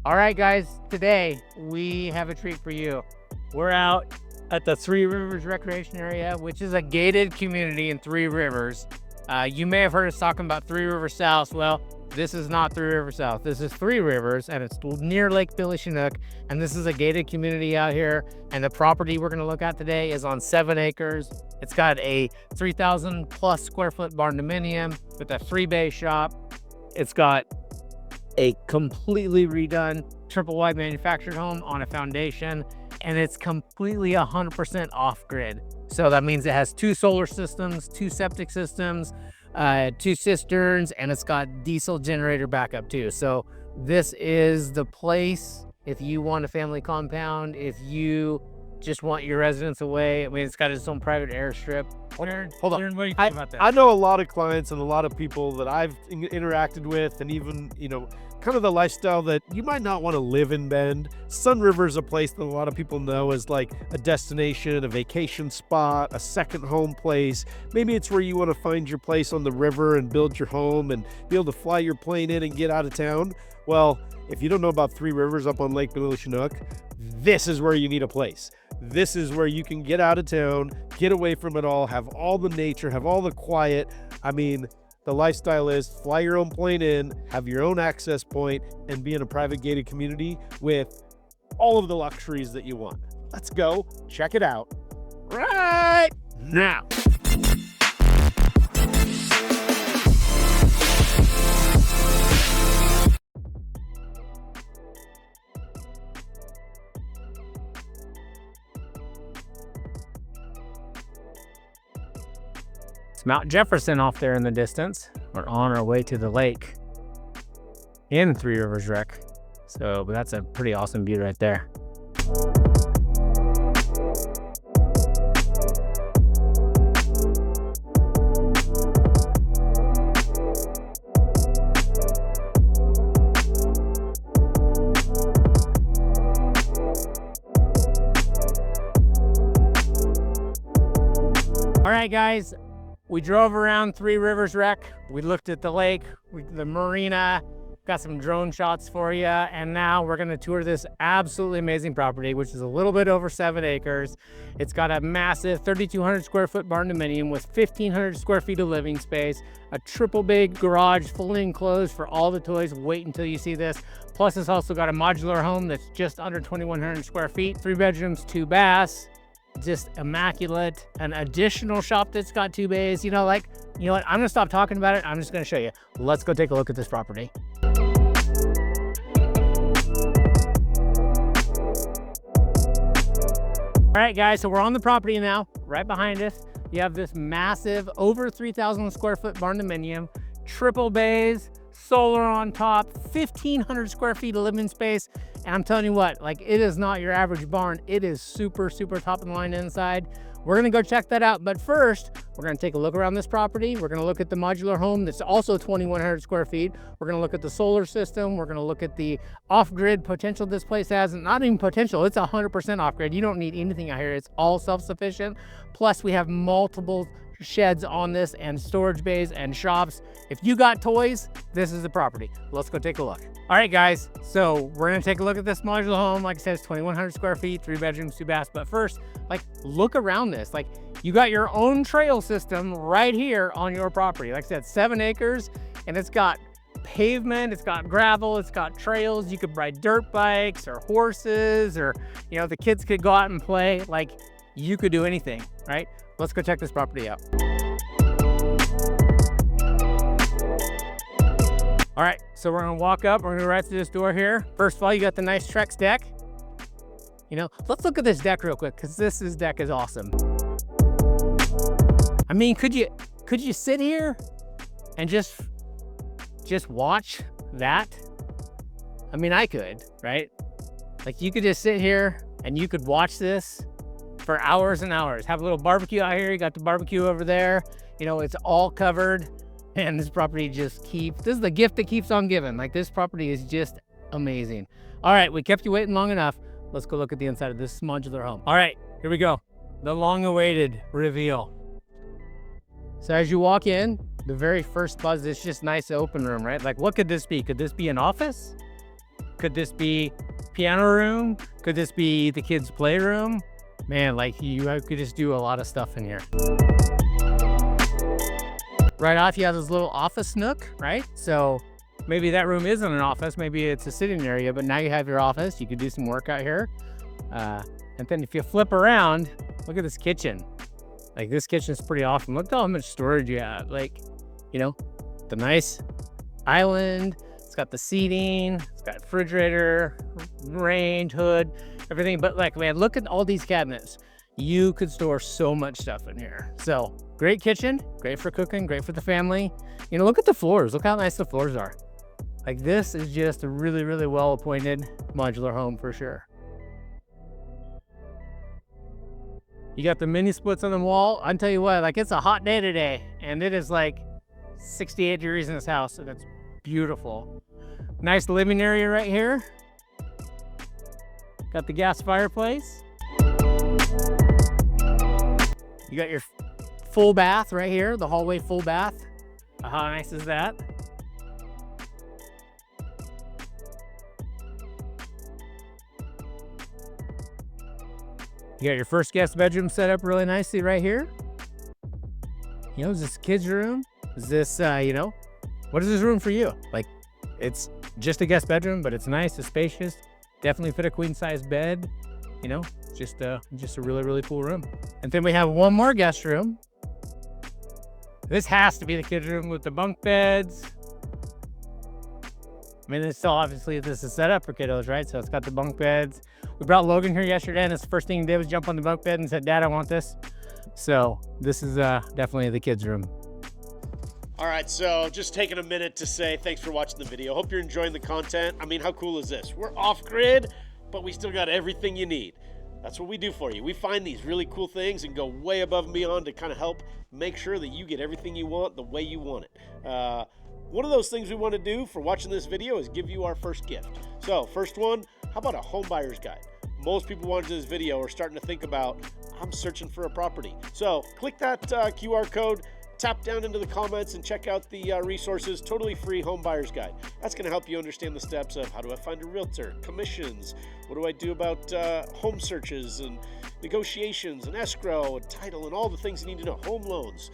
All right, guys, today we have a treat for you. We're out at the Three Rivers Recreation Area, which is a gated community in Three Rivers. You may have heard us talking about Three Rivers South. Well, this is not Three Rivers South. This is Three Rivers, and it's near Lake Billy Chinook, and this is a gated community out here. And the property we're gonna look at today is on 7 acres. It's got a 3,000 plus square foot barndominium with a 3-bay shop. It's got a completely redone triple wide manufactured home on a foundation, and it's completely 100% off grid. So that means it has 2 solar systems, 2 septic systems, 2 cisterns, and it's got diesel generator backup too. So this is the place if you want a family compound, if you just want your residents away. I mean, it's got its own private airstrip. Hold on. Aaron, what do you think about that? I know a lot of clients and a lot of people that I've interacted with, and even, kind of the lifestyle that you might not want to live in Bend. Sun River is a place that a lot of people know as like a destination, a vacation spot, a second home place. Maybe it's where you want to find your place on the river and build your home and be able to fly your plane in and get out of town. Well, if you don't know about Three Rivers up on Lake Billy Chinook, this is where you need a place. This is where you can get out of town, get away from it all, have all the nature, have all the quiet. I mean, the lifestyle is fly your own plane in, have your own access point, and be in a private gated community with all of the luxuries that you want. Let's go check it out right now. It's Mount Jefferson off there in the distance. We're on our way to the lake in Three Rivers Rec. But that's a pretty awesome view right there. All right, guys. We drove around Three Rivers Rec. We looked at the lake, the marina, got some drone shots for you. And now we're gonna tour this absolutely amazing property, which is a little bit over 7 acres. It's got a massive 3,200 square foot barndominium with 1,500 square feet of living space, a triple bay garage fully enclosed for all the toys. Wait until you see this. Plus it's also got a modular home that's just under 2,100 square feet, 3 bedrooms, 2 baths. Just immaculate. An additional shop that's got 2 bays. You know what? I'm gonna stop talking about it. I'm just gonna show you. Let's go take a look at this property. All right, guys, so we're on the property now. Right behind us, you have this massive over 3,000 square foot barndominium, triple bays, solar on top, 1,500 square feet of living space. And I'm telling you what, it is not your average barn. It is super, super top of the line inside. We're gonna go check that out. But first, we're gonna take a look around this property. We're gonna look at the modular home that's also 2,100 square feet. We're gonna look at the solar system. We're gonna look at the off-grid potential this place has. And not even potential, it's 100% off-grid. You don't need anything out here. It's all self-sufficient. Plus, we have multiple sheds on this and storage bays and shops. If you got toys, this is the property. Let's go take a look. All right, guys, so we're gonna take a look at this modular home. Like I said, it's 2,100 square feet, 3 bedrooms, 2 baths. But first, look around this. You got your own trail system right here on your property. Like I said, 7 acres, and it's got pavement, it's got gravel, it's got trails. You could ride dirt bikes or horses, or the kids could go out and play. You could do anything, right? Let's go check this property out. All right, so we're gonna walk up. We're gonna go right through this door here. First of all, you got the nice Trex deck. Let's look at this deck real quick, because this deck is awesome. I mean, could you sit here and just watch that? I mean, I could, right? You could just sit here and you could watch this for hours and hours. Have a little barbecue out here. You got the barbecue over there. It's all covered. And this property this is the gift that keeps on giving. This property is just amazing. All right, we kept you waiting long enough. Let's go look at the inside of this modular home. All right, here we go. The long-awaited reveal. So as you walk in, the very first buzz is just nice open room, right? What could this be? Could this be an office? Could this be piano room? Could this be the kids' playroom? Man, like you could just do a lot of stuff in here. Right off, you have this little office nook, right? So maybe that room isn't an office, maybe it's a sitting area, but now you have your office. You could do some work out here. And then if you flip around, look at this kitchen. Like this kitchen is pretty awesome. Look at how much storage you have. Like, you know, the nice island. It's got the seating. It's got refrigerator, range, hood, everything. But like, man, look at all these cabinets. You could store so much stuff in here. So great kitchen, great for cooking, great for the family. You know, look at the floors. Look how nice the floors are. Like this is just a really, really well appointed modular home for sure. You got the mini splits on the wall. I'll tell you what, like it's a hot day today and it is like 68 degrees in this house and it's beautiful. Nice living area right here. Got the gas fireplace. You got your full bath right here, the hallway full bath. How nice is that? You got your first guest bedroom set up really nicely right here. You know, is this kids' room? Is this, you know, what is this room for you? Like, it's just a guest bedroom, but it's nice, it's spacious. Definitely fit a queen size bed. You know, just a really, really cool room. And then we have one more guest room. This has to be the kids' room with the bunk beds. I mean, it's still obviously this is set up for kiddos, right? So it's got the bunk beds. We brought Logan here yesterday, and his first thing he did was jump on the bunk bed and said, "Dad, I want this." So this is definitely the kids' room. All right, so just taking a minute to say thanks for watching the video. Hope you're enjoying the content. I mean, how cool is this? We're off grid, but we still got everything you need. That's what we do for you. We find these really cool things and go way above and beyond to kind of help make sure that you get everything you want the way you want it. One of those things we want to do for watching this video is give you our first gift. So first one, how about a home buyer's guide? Most people watching this video are starting to think about, I'm searching for a property. So click that QR code, tap down into the comments and check out the resources, totally free home buyer's guide. That's going to help you understand the steps of how do I find a realtor, commissions, what do I do about home searches and negotiations and escrow and title and all the things you need to know, home loans.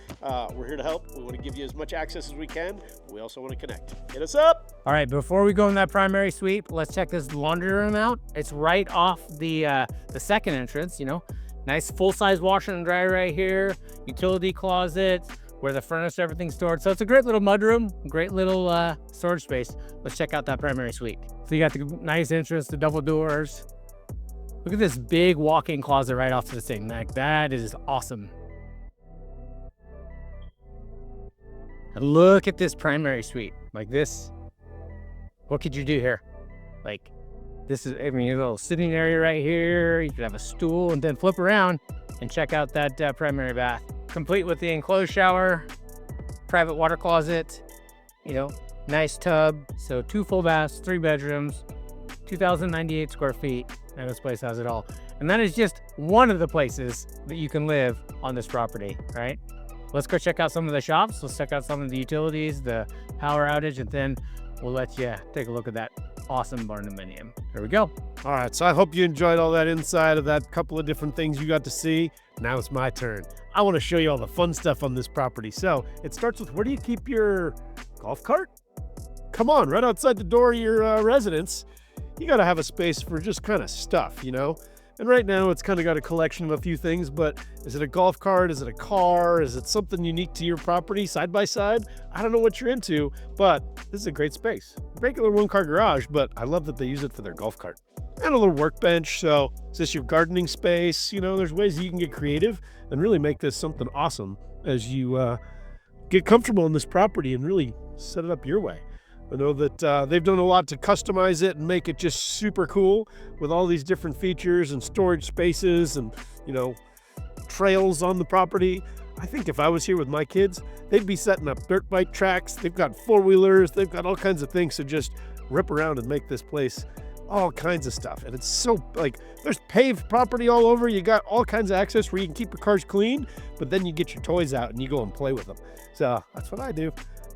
We're here to help. We want to give you as much access as we can. But we also want to connect. Hit us up. All right, before we go in that primary suite, let's check this laundry room out. It's right off the second entrance, you know, nice full-size washer and dryer right here, utility closet, where the furnace, everything's stored. So it's a great little mudroom, great little storage space. Let's check out that primary suite. So you got the nice entrance, the double doors. Look at this big walk-in closet right off to the thing. Like that is awesome. And look at this primary suite. Like this, what could you do here? Like this is, I mean, a little sitting area right here. You could have a stool and then flip around and check out that primary bath. Complete with the enclosed shower, private water closet, you know, nice tub. So 2 full baths, 3 bedrooms, 2,098 square feet, and this place has it all. And that is just one of the places that you can live on this property, right? Let's go check out some of the shops. Let's check out some of the utilities, the power outage, and then we'll let you take a look at that awesome Barndominium. Here we go. All right, so I hope you enjoyed all that inside of that couple of different things you got to see. Now it's my turn. I want to show you all the fun stuff on this property. So it starts with, where do you keep your golf cart? Come on, right outside the door of your residence, you got to have a space for just kind of stuff, you know? And right now it's kind of got a collection of a few things, but is it a golf cart? Is it a car? Is it something unique to your property side by side? I don't know what you're into, but this is a great space. Regular 1-car garage, but I love that they use it for their golf cart. And a little workbench. So is this your gardening space? You know, there's ways that you can get creative and really make this something awesome as you get comfortable in this property and really set it up your way. I know that they've done a lot to customize it and make it just super cool with all these different features and storage spaces and, you know, trails on the property. I think if I was here with my kids, they'd be setting up dirt bike tracks. They've got 4-wheelers. They've got all kinds of things to just rip around and make this place all kinds of stuff. And it's so, like, there's paved property all over. You got all kinds of access where you can keep your cars clean, but then you get your toys out and you go and play with them. So that's what I do.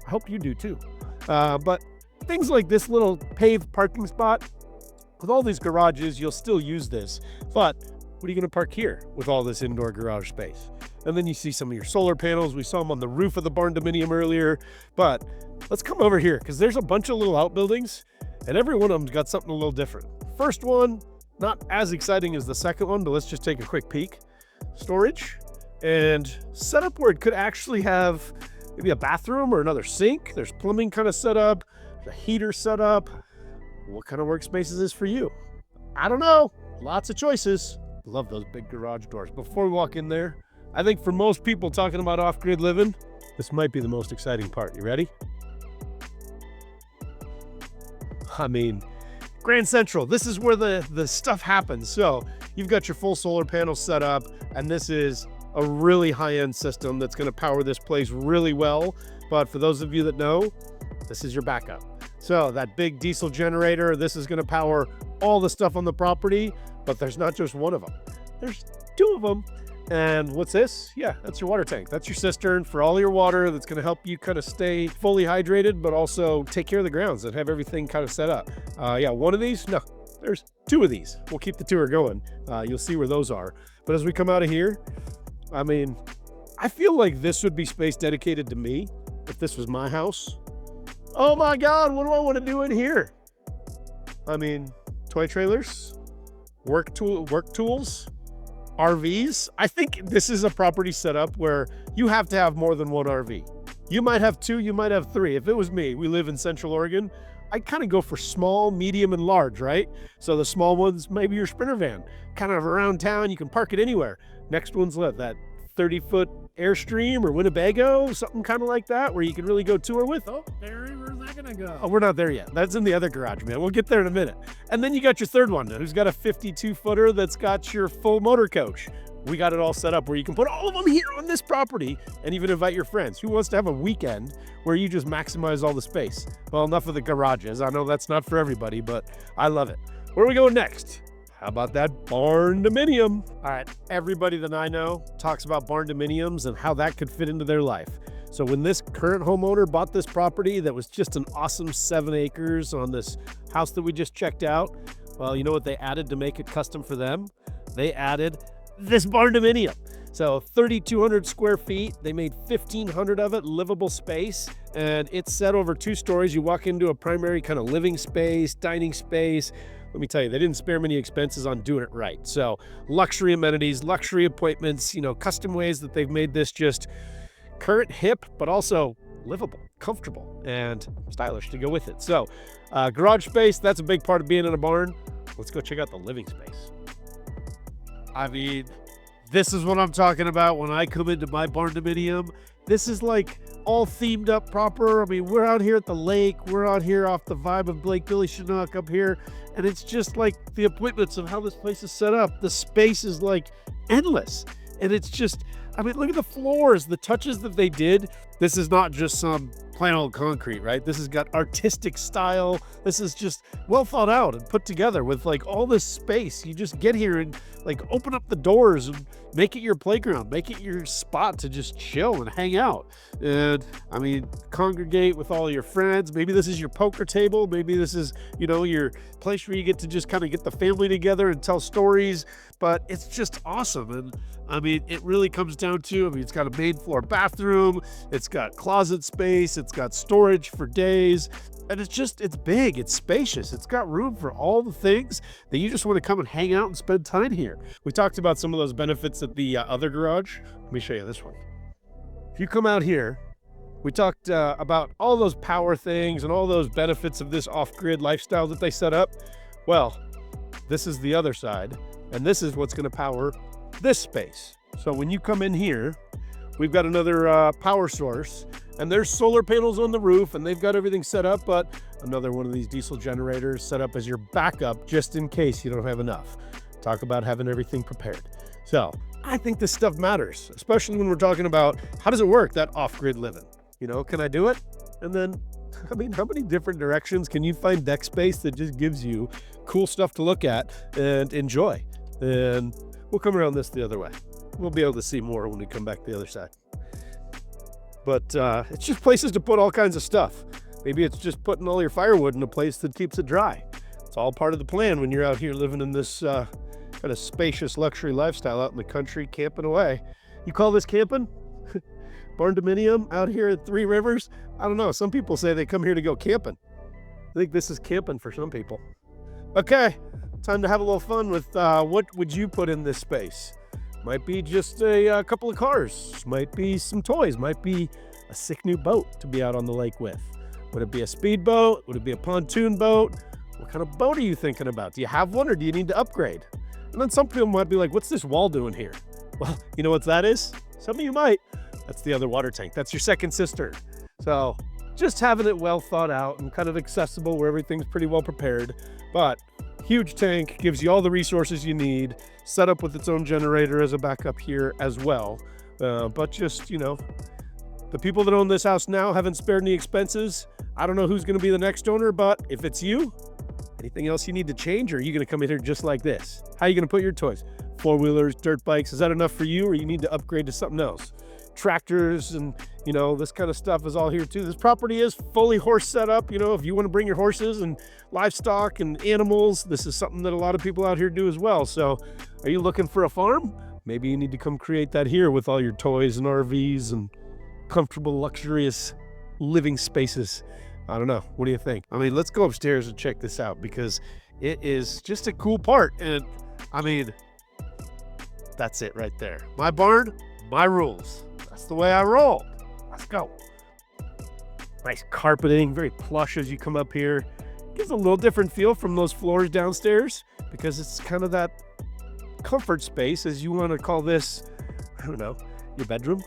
I hope you do too. But things like this little paved parking spot, with all these garages, you'll still use this, but what are you going to park here with all this indoor garage space? And then you see some of your solar panels. We saw them on the roof of the Barndominium earlier, but let's come over here because there's a bunch of little outbuildings and every one of them's got something a little different. First one, not as exciting as the second one, but let's just take a quick peek. Storage and setup where it could actually have maybe a bathroom or another sink. There's plumbing kind of set up, a heater set up. What kind of workspace is this for you? I don't know. Lots of choices. Love those big garage doors. Before we walk in there, I think for most people talking about off-grid living, this might be the most exciting part. You ready? I mean, Grand Central, this is where the stuff happens. So you've got your full solar panels set up, and this is a really high-end system that's going to power this place really well. But for those of you that know, this is your backup. So that big diesel generator, this is going to power all the stuff on the property, but there's not just one of them. There's two of them. And what's this? Yeah, that's your water tank. That's your cistern for all your water that's going to help you kind of stay fully hydrated, but also take care of the grounds and have everything kind of set up. Yeah, one of these? No, there's two of these. We'll keep the tour going. You'll see where those are. But as we come out of here, I mean, I feel like this would be space dedicated to me if this was my house. Oh my God, what do I want to do in here? I mean, toy trailers, work tools, RVs. I think this is a property setup where you have to have more than one RV. You might have two, you might have three. If it was me, we live in Central Oregon, I'd kind of go for small, medium, and large, right? So the small ones, maybe your Sprinter van, kind of around town, you can park it anywhere. Next one's that 30-foot Airstream or Winnebago, something kind of like that, where you can really go tour with. Oh, Barry, where's that gonna go? Oh, we're not there yet. That's in the other garage, man. We'll get there in a minute. And then you got your third one, who's got a 52-footer that's got your full motor coach. We got it all set up where you can put all of them here on this property and even invite your friends. Who wants to have a weekend where you just maximize all the space? Well, enough of the garages. I know that's not for everybody, but I love it. Where are we going next? How about that Barndominium? All right, everybody that I know talks about Barndominiums and how that could fit into their life. So when this current homeowner bought this property that was just an awesome 7 acres on this house that we just checked out, well, you know what they added to make it custom for them? They added this Barndominium. So 3,200 square feet, they made 1,500 of it, livable space, and it's set over 2 stories. You walk into a primary kind of living space, dining space. Let me tell you, they didn't spare many expenses on doing it right. So luxury amenities, luxury appointments, custom ways that they've made this just current, hip, but also livable, comfortable, and stylish to go with it. So garage space, that's a big part of being in a barn. Let's go check out the living space. I mean, this is what I'm talking about when I come into my Barndominium. This is like all themed up proper. I mean, we're out here at the lake. We're out here off the vibe of Lake Billy Chinook up here. And it's just like the appointments of how this place is set up. The space is like endless. And it's just, I mean, look at the floors, the touches that they did. This is not just some plain old concrete, right? This has got artistic style. This is just well thought out and put together with like all this space. You just get here and like open up the doors and make it your playground, make it your spot to just chill and hang out. And I mean, congregate with all your friends. Maybe this is your poker table. Maybe this is, your place where you get to just kind of get the family together and tell stories. But it's just awesome. And I mean, it really comes down to, it's got a main floor bathroom. It's got closet space. It's got storage for days. And it's big, it's spacious. It's got room for all the things that you just want to come and hang out and spend time here. We talked about some of those benefits at the other garage. Let me show you this one. If you come out here, we talked about all those power things and all those benefits of this off-grid lifestyle that they set up. Well, this is the other side, and this is what's going to power this space. So when you come in here, we've got another power source, and there's solar panels on the roof, and they've got everything set up, but another one of these diesel generators set up as your backup just in case you don't have enough. Talk about having everything prepared. So I think this stuff matters, especially when we're talking about how does it work, that off-grid living? Can I do it? And then, I mean, how many different directions can you find deck space that just gives you cool stuff to look at and enjoy? And we'll come around this the other way. We'll be able to see more when we come back the other side. But it's just places to put all kinds of stuff. Maybe it's just putting all your firewood in a place that keeps it dry. It's all part of the plan when you're out here living in this kind of spacious luxury lifestyle out in the country, camping away. You call this camping? Barndominium out here at Three Rivers? I don't know. Some people say they come here to go camping. I think this is camping for some people. Okay, time to have a little fun with what would you put in this space? Might be just a couple of cars, might be some toys, might be a sick new boat to be out on the lake with. Would it be a speedboat? Would it be a pontoon boat? What kind of boat are you thinking about? Do you have one or do you need to upgrade? And then some people might be like, what's this wall doing here? Well, you know what that is? Some of you might. That's the other water tank. That's your second cistern. So just having it well thought out and kind of accessible where everything's pretty well prepared. But huge tank gives you all the resources you need, set up with its own generator as a backup here as well. But just, you know, the people that own this house now haven't spared any expenses. I don't know who's going to be the next owner, but if it's you, anything else you need to change, or are you going to come in here just like this? How are you going to put your toys? Four-wheelers, dirt bikes, is that enough for you, or you need to upgrade to something else? Tractors and, you know, this kind of stuff is all here too. This property is fully horse set up. You know, if you want to bring your horses and livestock and animals, this is something that a lot of people out here do as well. So are you looking for a farm? Maybe you need to come create that here with all your toys and RVs and comfortable, luxurious living spaces. I don't know. What do you think? I mean, let's go upstairs and check this out because it is just a cool part. And I mean, that's it right there. My barn, my rules. That's the way I roll. Let's go. Nice carpeting, very plush as you come up here. Gives a little different feel from those floors downstairs because it's kind of that comfort space, as you want to call this, I don't know, your bedroom.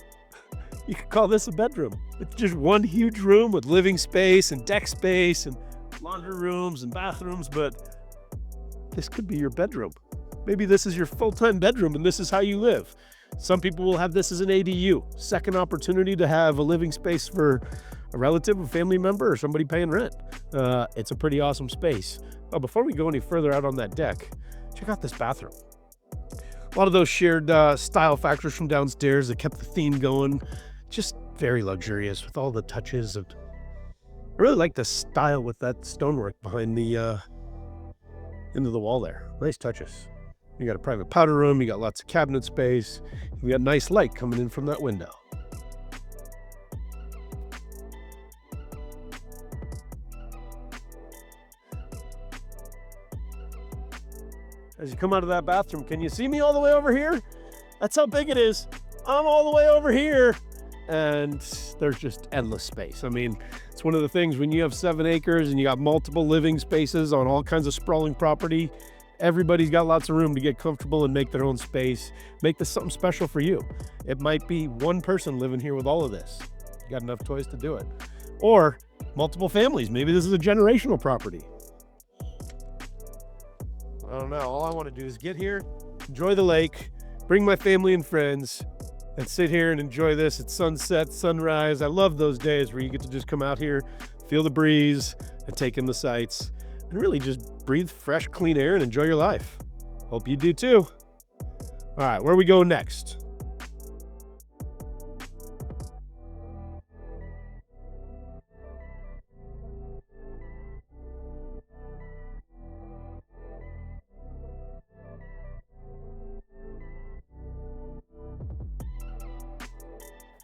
You could call this a bedroom. It's just one huge room with living space and deck space and laundry rooms and bathrooms, but this could be your bedroom. Maybe this is your full-time bedroom and this is how you live. Some people will have this as an ADU, second opportunity to have a living space for a relative, a family member, or somebody paying rent. It's a pretty awesome space. Oh, before we go any further out on that deck, check out this bathroom. A lot of those shared style factors from downstairs that kept the theme going. Just very luxurious with all the touches of. I really like the style with that stonework behind the into the wall there. Nice touches. You got a private powder room. You got lots of cabinet space. You got nice light coming in from that window. As you come out of that bathroom, can you see me all the way over here? That's how big it is. I'm all the way over here. And there's just endless space. I mean, it's one of the things when you have 7 acres and you got multiple living spaces on all kinds of sprawling property, everybody's got lots of room to get comfortable and make their own space. Make this something special for you. It might be one person living here with all of this. You got enough toys to do it. Or multiple families. Maybe this is a generational property. I don't know. All I want to do is get here, enjoy the lake, bring my family and friends, and sit here and enjoy this at sunset, sunrise. I love those days where you get to just come out here, feel the breeze, and take in the sights, and really just breathe fresh, clean air and enjoy your life. Hope you do too. All right, where we go next?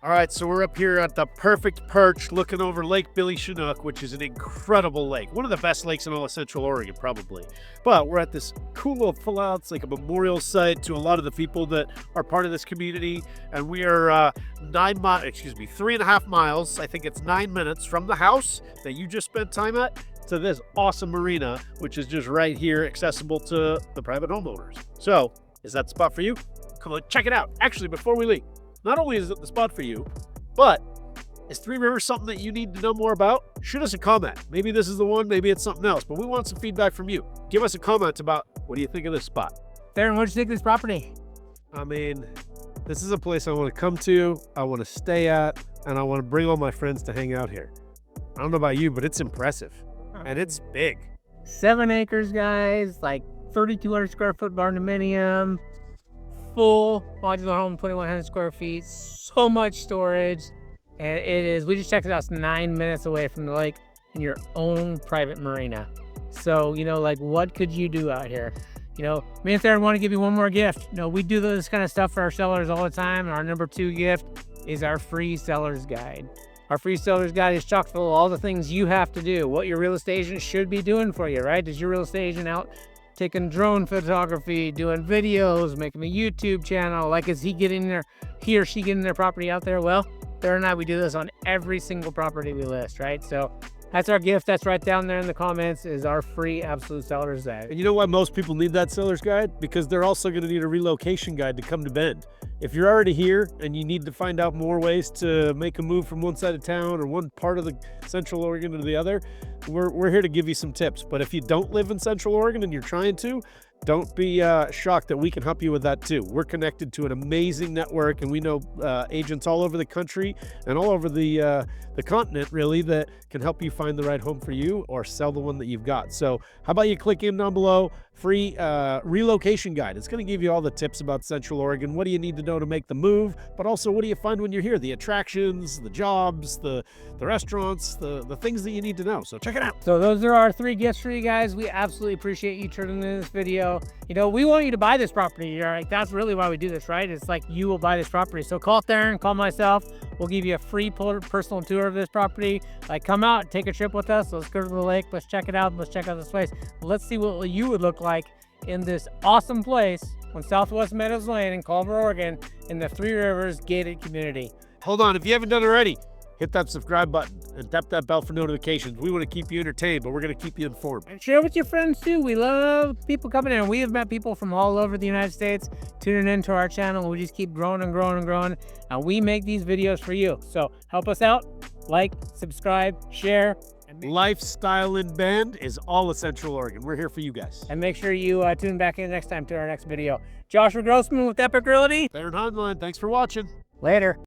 All right, so we're up here at the perfect perch looking over Lake Billy Chinook, which is an incredible lake. One of the best lakes in all of Central Oregon, probably. But we're at this cool little pullout. It's like a memorial site to a lot of the people that are part of this community. And we are 3.5 miles, I think it's 9 minutes from the house that you just spent time at to this awesome marina, which is just right here, accessible to the private homeowners. So, is that the spot for you? Come on, check it out. Actually, before we leave, not only is it the spot for you, but is Three Rivers something that you need to know more about? Shoot us a comment. Maybe this is the one, maybe it's something else, but we want some feedback from you. Give us a comment about what do you think of this spot? Darren, what do you think of this property? I mean, this is a place I want to come to, I want to stay at, and I want to bring all my friends to hang out here. I don't know about you, but it's impressive, and it's big. 7 acres, guys, like 3,200 square foot barndominium. Full modular home, 2,100 square feet, so much storage, and it is, we just checked it out, it's 9 minutes away from the lake in your own private marina. So, you know, like, what could you do out here? You know, me and Sarah want to give you one more gift. You know, we do this kind of stuff for our sellers all the time. And our number 2 gift is our free seller's guide. Our free seller's guide is chock full of all the things you have to do, what your real estate agent should be doing for you, right? Is your real estate agent out taking drone photography, doing videos, making a YouTube channel? Like, is he or she getting their property out there? Well, Sarah and I, we do this on every single property we list, right? So that's our gift. That's right down there in the comments, is our free absolute seller's guide. And you know why most people need that seller's guide? Because they're also going to need a relocation guide to come to Bend. If you're already here and you need to find out more ways to make a move from one side of town or one part of the Central Oregon to the other, we're here to give you some tips. But if you don't live in Central Oregon and you're trying to, don't be shocked that we can help you with that too. We're connected to an amazing network, and we know agents all over the country and all over the continent, really, that can help you find the right home for you or sell the one that you've got. So how about you click in down below, free relocation guide. It's going to give you all the tips about Central Oregon. What do you need to know to make the move? But also, what do you find when you're here? The attractions, the jobs, the restaurants, the things that you need to know. So check it out. So those are our 3 gifts for you guys. We absolutely appreciate you tuning in this video. You know, we want you to buy this property. Like, that's really why we do this, right? It's like you will buy this property. So call Theron, call myself. We'll give you a free personal tour of this property. Like, come out, take a trip with us. Let's go to the lake. Let's check it out. Let's check out this place. Let's see what you would look like in this awesome place on Southwest Meadows Lane in Culver, Oregon, in the Three Rivers gated community. Hold on, if you haven't done it already, hit that subscribe button and tap that bell for notifications. We want to keep you entertained, but we're going to keep you informed. And share with your friends too. We love people coming in. We have met people from all over the United States tuning into our channel. We just keep growing and growing and growing. And we make these videos for you. So help us out. Like, subscribe, share. Lifestyle in Bend is all of Central Oregon. We're here for you guys. And make sure you tune back in next time to our next video. Joshua Grossman with Epic Realty. Theron Heinlein, thanks for watching. Later.